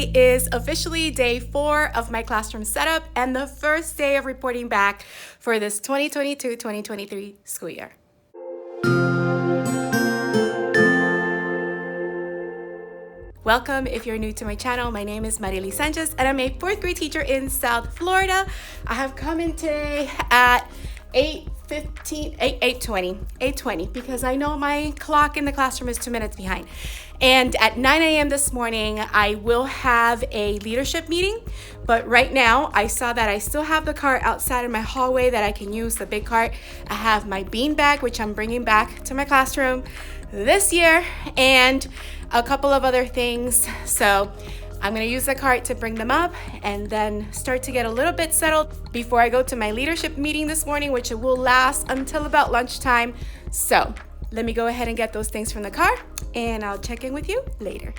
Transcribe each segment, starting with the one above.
today is officially day 4 of my classroom setup and the first day of reporting back for this 2022-2023 school year. Welcome if you're new to my channel. My name is Mariely Sanchez and I'm a 4th grade teacher in South Florida. I have come in today at 8:20 because I know my clock in the classroom is 2 minutes behind. And at 9 a.m. this morning, I will have a leadership meeting. But right now, I saw that I still have the cart outside in my hallway that I can use, the big cart. I have my bean bag, which I'm bringing back to my classroom this year, and a couple of other things. So I'm gonna use the cart to bring them up and then start to get a little bit settled before I go to my leadership meeting this morning, which will last until about lunchtime. So let me go ahead and get those things from the car and I'll check in with you later.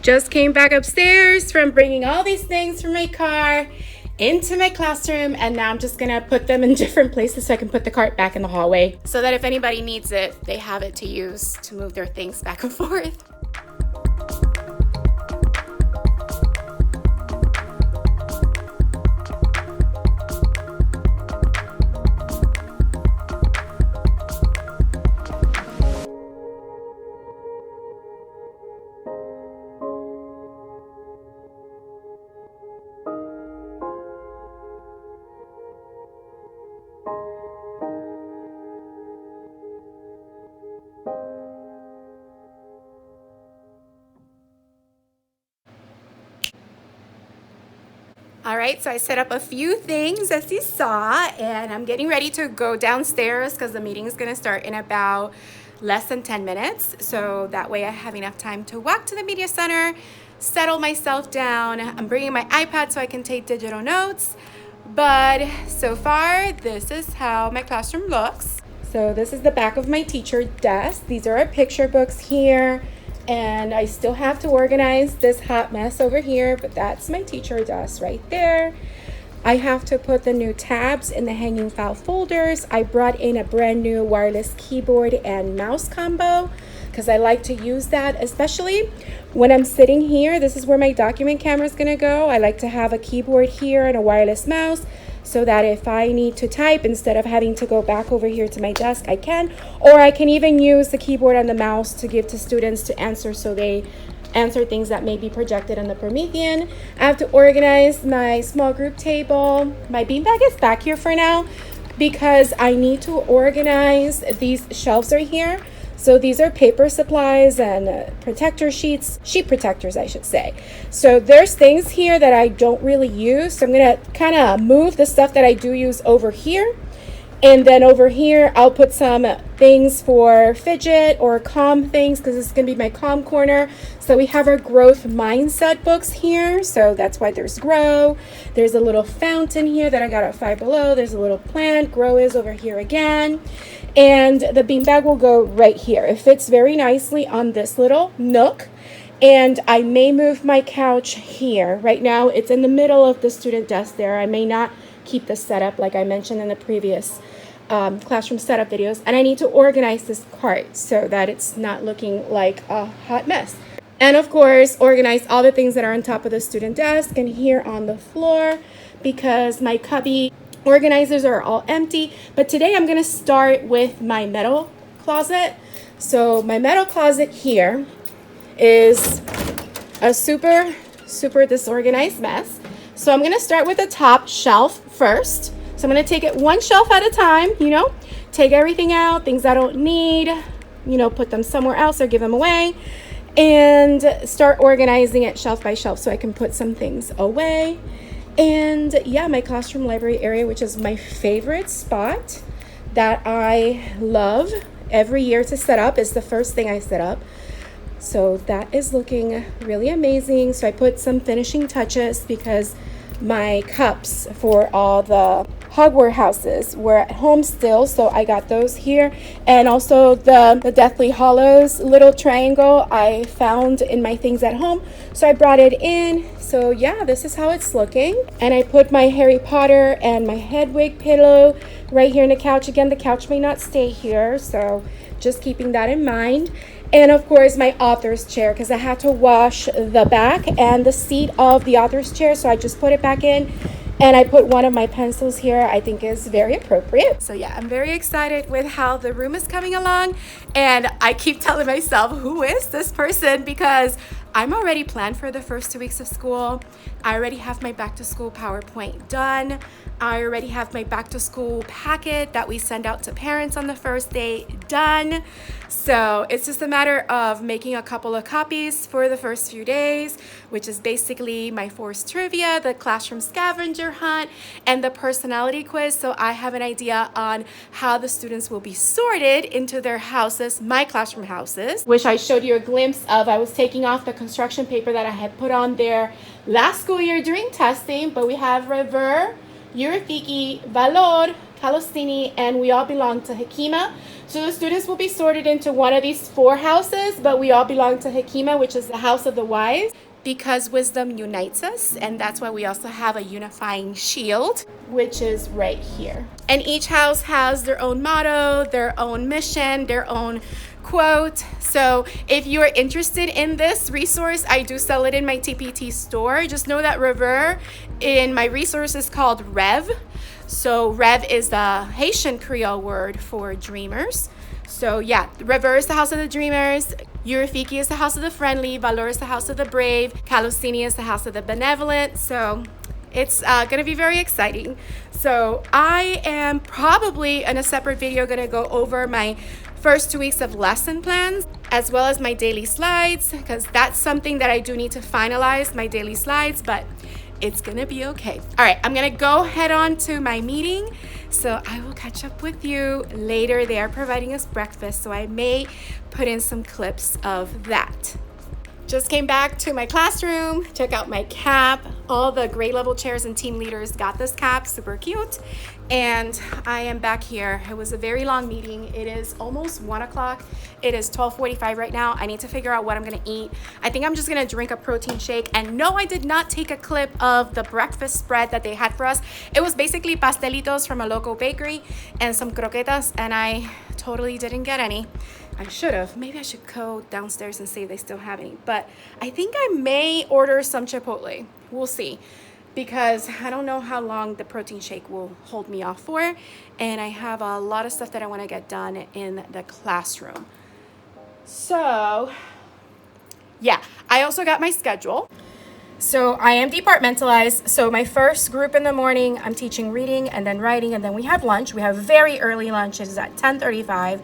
Just came back upstairs from bringing all these things from my car into my classroom, and now I'm just gonna put them in different places so I can put the cart back in the hallway so that if anybody needs it, they have it to use to move their things back and forth. All right, so I set up a few things as you saw, and I'm getting ready to go downstairs because the meeting is gonna start in about less than 10 minutes. So that way I have enough time to walk to the media center, settle myself down. I'm bringing my iPad so I can take digital notes. But so far, this is how my classroom looks. So this is the back of my teacher desk. These are our picture books here. And I still have to organize this hot mess over here, but that's my teacher desk right there. I have to put the new tabs in the hanging file folders. I brought in a brand new wireless keyboard and mouse combo because I like to use that, especially when I'm sitting here. This is where my document camera is gonna go. I like to have a keyboard here and a wireless mouse, so that if I need to type, instead of having to go back over here to my desk, I can. Or I can even use the keyboard and the mouse to give to students to answer, so they answer things that may be projected on the Promethean. I have to organize my small group table. My beanbag is back here for now because I need to organize these shelves right here. So these are paper supplies and protector sheets, sheet protectors, I should say. So there's things here that I don't really use. So I'm gonna kind of move the stuff that I do use over here. And then over here, I'll put some things for fidget or calm things because this is gonna be my calm corner. So we have our growth mindset books here. So that's why there's Grow. There's a little fountain here that I got at Five Below. There's a little plant. Grow is over here again. And the beanbag will go right here. It fits very nicely on this little nook. And I may move my couch here. Right now, it's in the middle of the student desk there. I may not keep this setup like I mentioned in the previous classroom setup videos. And I need to organize this cart so that it's not looking like a hot mess. And of course, organize all the things that are on top of the student desk and here on the floor because my cubby organizers are all empty. But today I'm gonna start with my metal closet. So my metal closet here is a super disorganized mess. So I'm gonna start with the top shelf first. So I'm gonna take it one shelf at a time, take everything out, things I don't need, put them somewhere else or give them away, and start organizing it shelf by shelf so I can put some things away. And yeah, my classroom library area, which is my favorite spot that I love every year to set up, is the first thing I set up. So that is looking really amazing. So I put some finishing touches because my cups for all the Hogwarts houses were at home still, so I got those here. And also the Deathly Hallows little triangle I found in my things at home, so I brought it in. So yeah, this is how it's looking. And I put my Harry Potter and my Hedwig pillow right here on the couch. Again, the couch may not stay here, so just keeping that in mind. And of course my author's chair, because I had to wash the back and the seat of the author's chair, so I just put it back in. And I put one of my pencils here. I think is very appropriate. So yeah, I'm very excited with how the room is coming along. And I keep telling myself, who is this person? Because I'm already planned for the first 2 weeks of school. I already have my back to school PowerPoint done. I already have my back to school packet that we send out to parents on the first day done. So it's just a matter of making a couple of copies for the first few days, which is basically my forced trivia, the classroom scavenger hunt, and the personality quiz. So I have an idea on how the students will be sorted into their houses, my classroom houses, which I showed you a glimpse of. I was taking off the construction paper that I had put on there last school year during testing, but we have Rever, Eurifiki, Valor, Calostini, and we all belong to Hekima. So the students will be sorted into one of these 4 houses, but we all belong to Hekima, which is the house of the wise, because wisdom unites us, and that's why we also have a unifying shield, which is right here. And each house has their own motto, their own mission, their own quote. So if you are interested in this resource, I do sell it in my TPT store. Just know that Rever in my resource is called Rev. So Rev is the Haitian Creole word for dreamers. So yeah, Rever is the house of the dreamers, Eurifiki is the house of the friendly, Valor is the house of the brave, Calostini is the house of the benevolent. So it's going to be very exciting. So I am probably in a separate video going to go over my first 2 weeks of lesson plans, as well as my daily slides, because that's something that I do need to finalize, my daily slides, but it's gonna be okay. All right, I'm gonna go head on to my meeting, so I will catch up with you later. They are providing us breakfast, so I may put in some clips of that. Just came back to my classroom, check out my cap. All the grade level chairs and team leaders got this cap, super cute. And I am back here. It was a very long meeting. It is almost 1 o'clock. It is 12:45 right now. I need to figure out what I'm gonna eat. I think I'm just gonna drink a protein shake. And no, I did not take a clip of the breakfast spread that they had for us. It was basically pastelitos from a local bakery and some croquetas, and I totally didn't get any. I should have. Maybe I should go downstairs and see if they still have any. But I think I may order some Chipotle. We'll see. Because I don't know how long the protein shake will hold me off for. And I have a lot of stuff that I want to get done in the classroom. So, yeah. I also got my schedule. So I am departmentalized. So my first group in the morning, I'm teaching reading and then writing. And then we have lunch. We have very early lunch. It is at 10:35.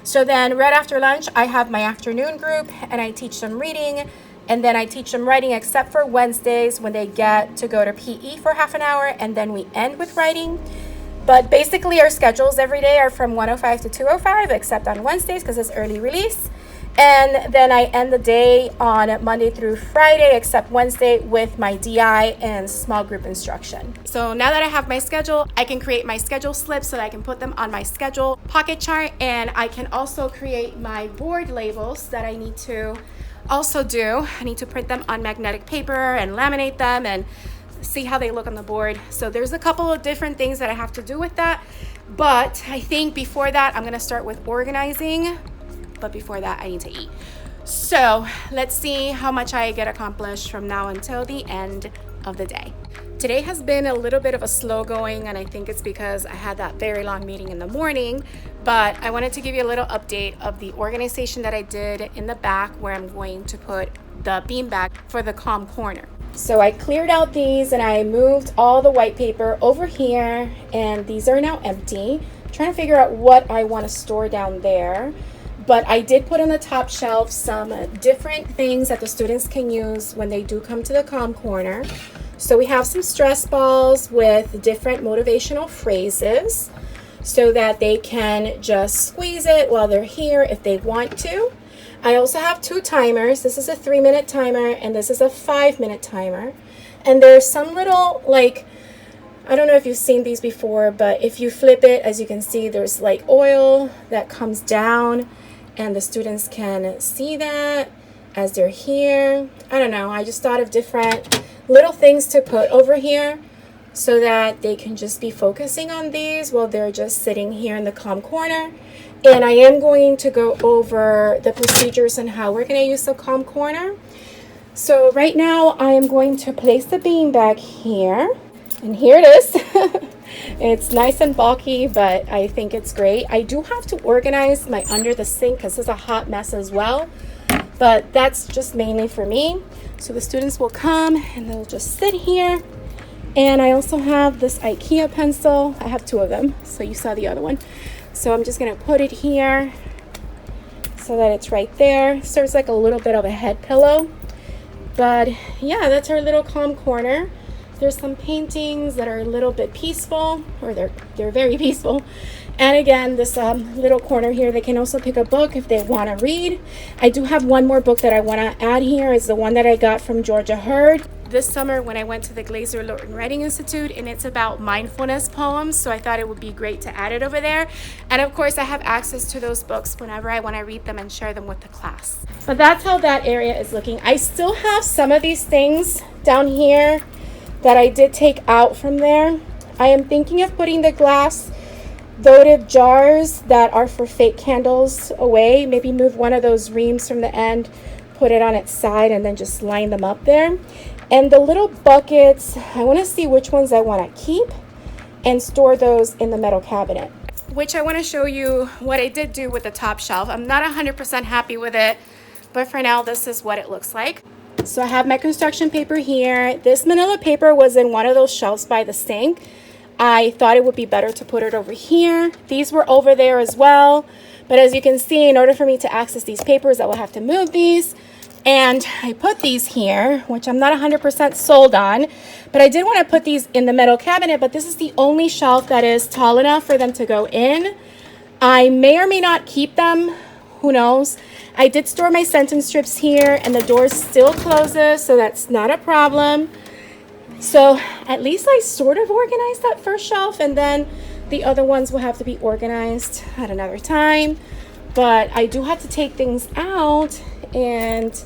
So then right after lunch, I have my afternoon group and I teach them reading, and then I teach them writing, except for Wednesdays when they get to go to PE for half an hour, and then we end with writing. But basically our schedules every day are from 1:05 to 2:05, except on Wednesdays because it's early release. And then I end the day on Monday through Friday, except Wednesday, with my DI and small group instruction. So now that I have my schedule, I can create my schedule slips so that I can put them on my schedule pocket chart. And I can also create my board labels that I need to also do. I need to print them on magnetic paper and laminate them and see how they look on the board. So there's a couple of different things that I have to do with that. But I think before that, I'm going to start with organizing. But before that, I need to eat. So let's see how much I get accomplished from now until the end of the day. Today has been a little bit of a slow going, and I think it's because I had that very long meeting in the morning. But I wanted to give you a little update of the organization that I did in the back, where I'm going to put the beanbag for the calm corner. So I cleared out these and I moved all the white paper over here, and these are now empty. I'm trying to figure out what I want to store down there. But I did put on the top shelf some different things that the students can use when they do come to the calm corner. So we have some stress balls with different motivational phrases so that they can just squeeze it while they're here if they want to. I also have 2 timers. This is a 3-minute timer and this is a 5-minute timer. And there's some little, like, I don't know if you've seen these before, but if you flip it, as you can see, there's like oil that comes down. And the students can see that as they're here. I don't know, I just thought of different little things to put over here so that they can just be focusing on these while they're just sitting here in the calm corner. And I am going to go over the procedures and how we're going to use the Calm Corner. So right now I am going to place the beanbag here, and here it is. It's nice and bulky, but I think it's great. I do have to organize my under the sink because it's a hot mess as well, but that's just mainly for me. So the students will come and they'll just sit here. And I also have this IKEA pencil. I have two of them, so you saw the other one. So I'm just gonna put it here so that it's right there. Serves like a little bit of a head pillow. But yeah, that's our little Calm Corner. There's some paintings that are a little bit peaceful, or they're very peaceful. And again, this little corner here, they can also pick a book if they want to read. I do have one more book that I want to add here. It's the one that I got from Georgia Hurd this summer when I went to the Glaser Lorton Writing Institute, and it's about mindfulness poems. So I thought it would be great to add it over there. And of course, I have access to those books whenever I want to read them and share them with the class. But that's how that area is looking. I still have some of these things down here that I did take out from there. I am thinking of putting the glass votive jars that are for fake candles away. Maybe move one of those reams from the end, put it on its side, and then just line them up there. And the little buckets, I want to see which ones I want to keep and store those in the metal cabinet. Which I want to show you what I did do with the top shelf. I'm not 100% happy with it, but for now, this is what it looks like. So I have my construction paper here. This manila paper was in one of those shelves by the sink. I thought it would be better to put it over here. These were over there as well. But as you can see, in order for me to access these papers, I will have to move these. And I put these here, which I'm not 100% sold on. But I did want to put these in the metal cabinet, but this is the only shelf that is tall enough for them to go in. I may or may not keep them. Who knows? I did store my sentence strips here, and the door still closes, so that's not a problem. So at least I sort of organized that first shelf, and then the other ones will have to be organized at another time. But I do have to take things out and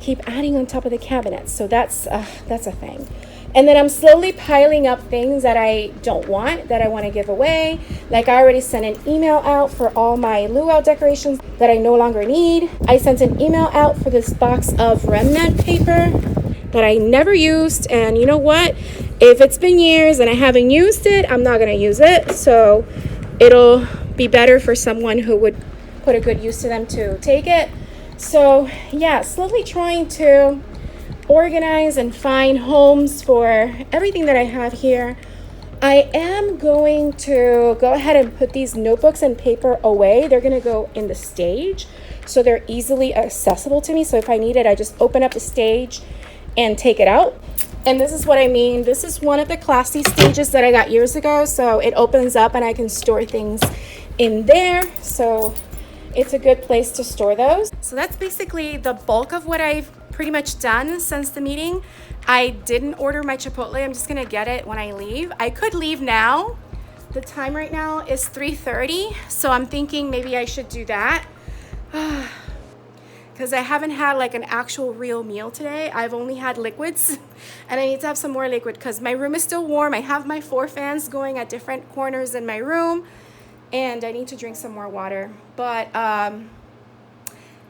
keep adding on top of the cabinet. So that's a thing. And then I'm slowly piling up things that I don't want, that I want to give away. Like I already sent an email out for all my luau decorations that I no longer need. I sent an email out for this box of remnant paper that I never used. And you know what? If it's been years and I haven't used it, I'm not going to use it. So it'll be better for someone who would put a good use to them to take it. So yeah, slowly trying to organize and find homes for everything that I have here. I am going to go ahead and put these notebooks and paper away. They're going to go in the stage, so they're easily accessible to me. So if I need it, I just open up the stage and take it out. And this is what I mean. This is one of the classy stages that I got years ago. So it opens up and I can store things in there. So it's a good place to store those. So that's basically the bulk of what I've pretty much done since the meeting. I didn't order my Chipotle. I'm just gonna get it when I leave. I could leave now. The time right now is 3:30, so I'm thinking maybe I should do that. Because I haven't had like an actual real meal today. I've only had liquids, and I need to have some more liquid because my room is still warm. I have my 4 fans going at different corners in my room, and I need to drink some more water. But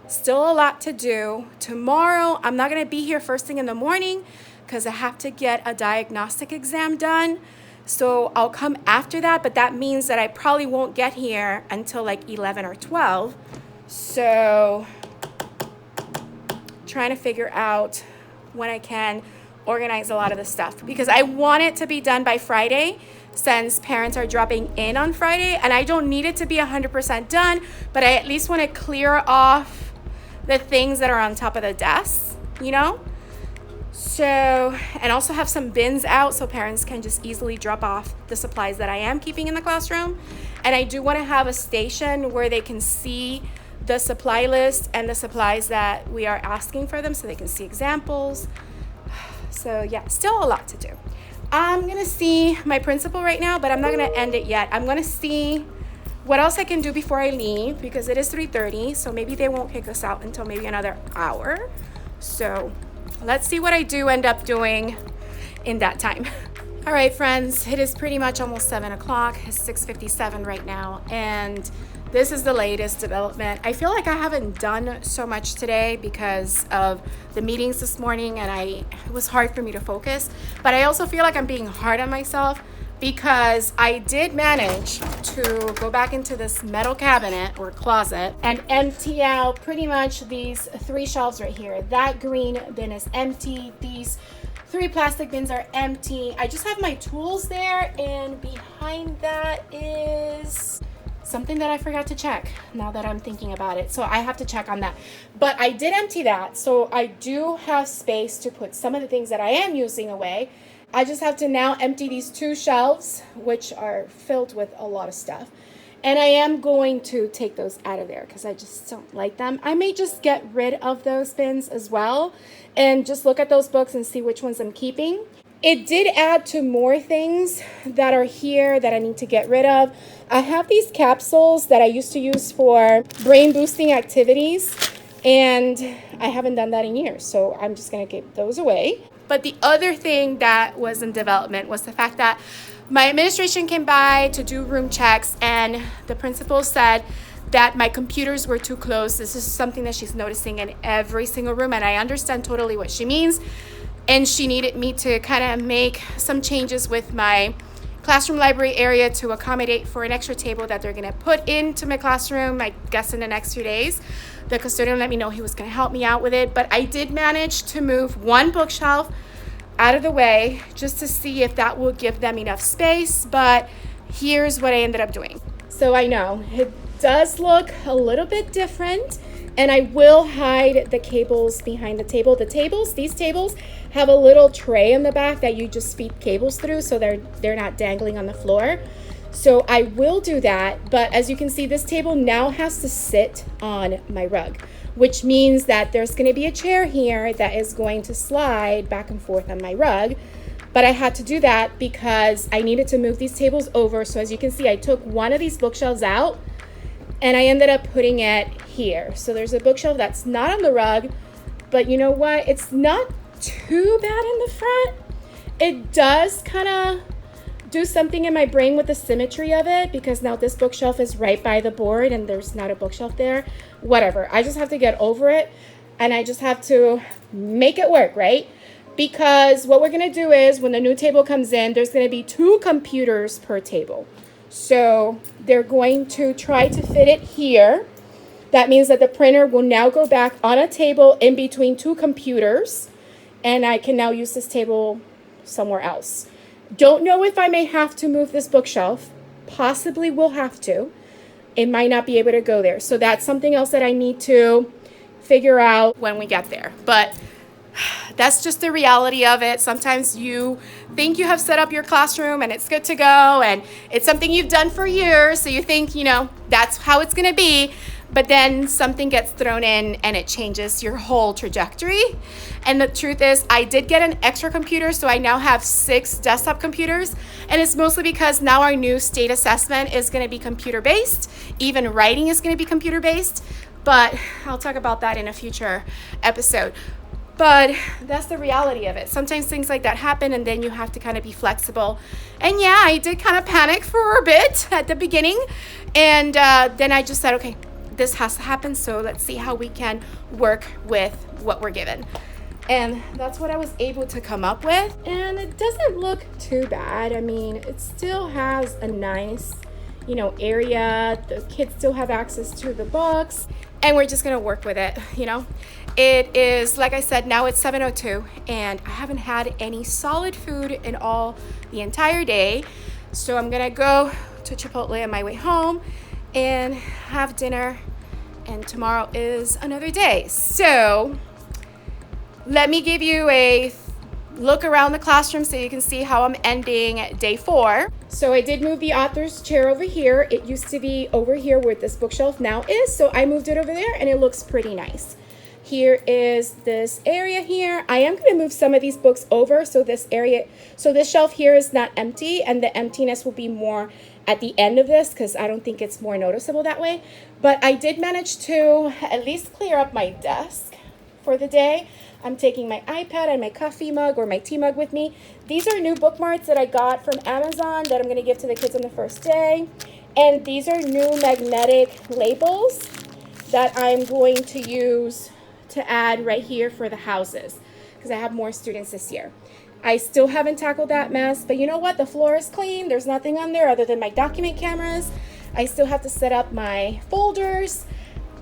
still a lot to do. Tomorrow, I'm not gonna be here first thing in the morning because I have to get a diagnostic exam done. So I'll come after that, but that means that I probably won't get here until like 11 or 12. So trying to figure out when I can organize a lot of the stuff because I want it to be done by Friday since parents are dropping in on Friday, and I don't need it to be 100% done, but I at least want to clear off the things that are on top of the desks, you know? So, and also have some bins out so parents can just easily drop off the supplies that I am keeping in the classroom. And I do want to have a station where they can see the supply list and the supplies that we are asking for them so they can see examples. So yeah, still a lot to do. I'm gonna see my principal right now, but I'm not gonna end it yet. I'm gonna see what else I can do before I leave because it is 3:30, so maybe they won't kick us out until maybe another hour. So let's see what I do end up doing in that time. All right, friends, it is pretty much almost 7 o'clock. It's 6:57 right now, and this is the latest development. I feel like I haven't done so much today because of the meetings this morning, and it was hard for me to focus. But I also feel like I'm being hard on myself because I did manage to go back into this metal cabinet or closet and empty out pretty much these 3 shelves right here. That green bin is empty. These 3 plastic bins are empty. I just have my tools there, and behind that is something that I forgot to check now that I'm thinking about it. So I have to check on that. But I did empty that. So I do have space to put some of the things that I am using away. I just have to now empty these 2 shelves, which are filled with a lot of stuff. And I am going to take those out of there because I just don't like them. I may just get rid of those bins as well and just look at those books and see which ones I'm keeping. It did add to more things that are here that I need to get rid of. I have these capsules that I used to use for brain boosting activities, and I haven't done that in years. So I'm just going to give those away. But the other thing that was in development was the fact that my administration came by to do room checks, and the principal said that my computers were too close. This is something that she's noticing in every single room, and I understand totally what she means. And she needed me to kind of make some changes with my classroom library area to accommodate for an extra table that they're going to put into my classroom, I guess in the next few days. The custodian let me know he was going to help me out with it, but I did manage to move 1 bookshelf out of the way just to see if that will give them enough space. But here's what I ended up doing. So I know it does look a little bit different, and I will hide the cables behind the table. These tables have a little tray in the back that you just feed cables through, so they're not dangling on the floor. So I will do that, but as you can see, this table now has to sit on my rug, which means that there's going to be a chair here that is going to slide back and forth on my rug. But I had to do that because I needed to move these tables over. So as you can see, I took one of these bookshelves out and I ended up putting it here. So there's a bookshelf that's not on the rug, but you know what? It's not too bad in the front. It does kind of do something in my brain with the symmetry of it because now this bookshelf is right by the board and there's not a bookshelf there. Whatever. I just have to get over it, and I just have to make it work, right? Because what we're going to do is when the new table comes in, there's going to be 2 computers per table. So they're going to try to fit it here. That means that the printer will now go back on a table in between 2 computers, and I can now use this table somewhere else. Don't know if I may have to move this bookshelf. Possibly will have to. It might not be able to go there. So that's something else that I need to figure out when we get there. But that's just the reality of it. Sometimes you think you have set up your classroom and it's good to go, and it's something you've done for years. So you think, that's how it's going to be. But then something gets thrown in and it changes your whole trajectory. And the truth is, I did get an extra computer, so I now have 6 desktop computers. And it's mostly because now our new state assessment is going to be computer-based. Even writing is going to be computer-based. But I'll talk about that in a future episode. But that's the reality of it. Sometimes things like that happen, and then you have to kind of be flexible. And yeah, I did kind of panic for a bit at the beginning. And then I just said, okay, this has to happen, so let's see how we can work with what we're given. And that's what I was able to come up with. And it doesn't look too bad. I mean, it still has a nice, area. The kids still have access to the books. And we're just going to work with it, It is, like I said, now it's 7:02, and I haven't had any solid food in the entire day. So I'm going to go to Chipotle on my way home and have dinner, and tomorrow is another day. So let me give you a look around the classroom so you can see how I'm ending day 4. So I did move the author's chair over here. It used to be over here where this bookshelf now is, so I moved it over there and it looks pretty nice. Here is this area here. I am going to move some of these books over so this shelf here is not empty, and the emptiness will be more at the end of this because I don't think it's more noticeable that way. But I did manage to at least clear up my desk for the day. I'm taking my iPad and my coffee mug or my tea mug with me. These are new bookmarks that I got from Amazon that I'm going to give to the kids on the first day. And these are new magnetic labels that I'm going to use to add right here for the houses because I have more students this year. I still haven't tackled that mess, but you know what? The floor is clean. There's nothing on there other than my document cameras. I still have to set up my folders,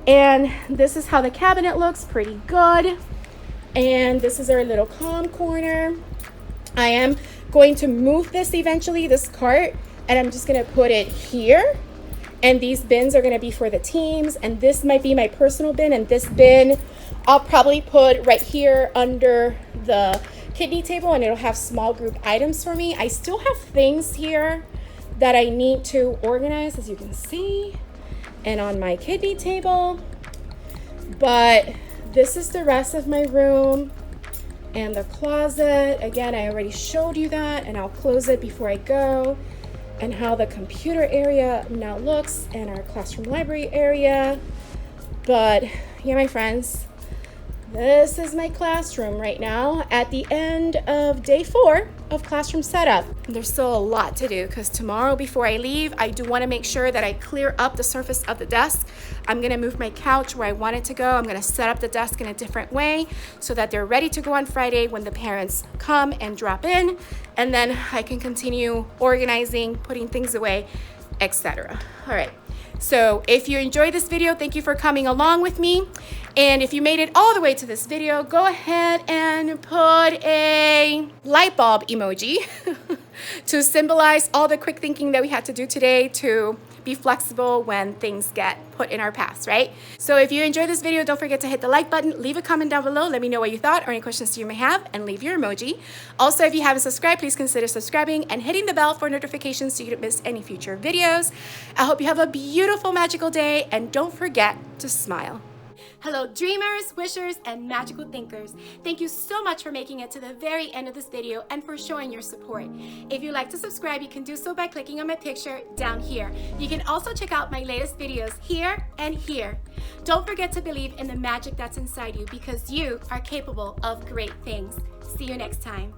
and this is how the cabinet looks, pretty good. And this is our little calm corner. I am going to move this eventually, this cart, and I'm just gonna put it here. And these bins are gonna be for the teams, and this might be my personal bin, and this bin I'll probably put right here under the kidney table, and it'll have small group items for me. I still have things here that I need to organize, as you can see, and on my kidney table. But this is the rest of my room and the closet. Again, I already showed you that, and I'll close it before I go, and how the computer area now looks, and our classroom library area. But yeah, my friends, this is my classroom right now at the end of day 4 of classroom setup. There's still a lot to do because tomorrow before I leave, I do want to make sure that I clear up the surface of the desk. I'm going to move my couch where I want it to go. I'm going to set up the desk in a different way so that they're ready to go on Friday when the parents come and drop in, and then I can continue organizing, putting things away, etc. All right. So if you enjoyed this video, thank you for coming along with me. And if you made it all the way to this video, go ahead and put a light bulb emoji to symbolize all the quick thinking that we had to do today to be flexible when things get put in our paths, right? So if you enjoyed this video, don't forget to hit the like button, leave a comment down below, let me know what you thought or any questions you may have, and leave your emoji. Also, if you haven't subscribed, please consider subscribing and hitting the bell for notifications so you don't miss any future videos. I hope you have a beautiful, magical day, and don't forget to smile. Hello dreamers, wishers, and magical thinkers. Thank you so much for making it to the very end of this video and for showing your support. If you'd like to subscribe, you can do so by clicking on my picture down here. You can also check out my latest videos here and here. Don't forget to believe in the magic that's inside you because you are capable of great things. See you next time.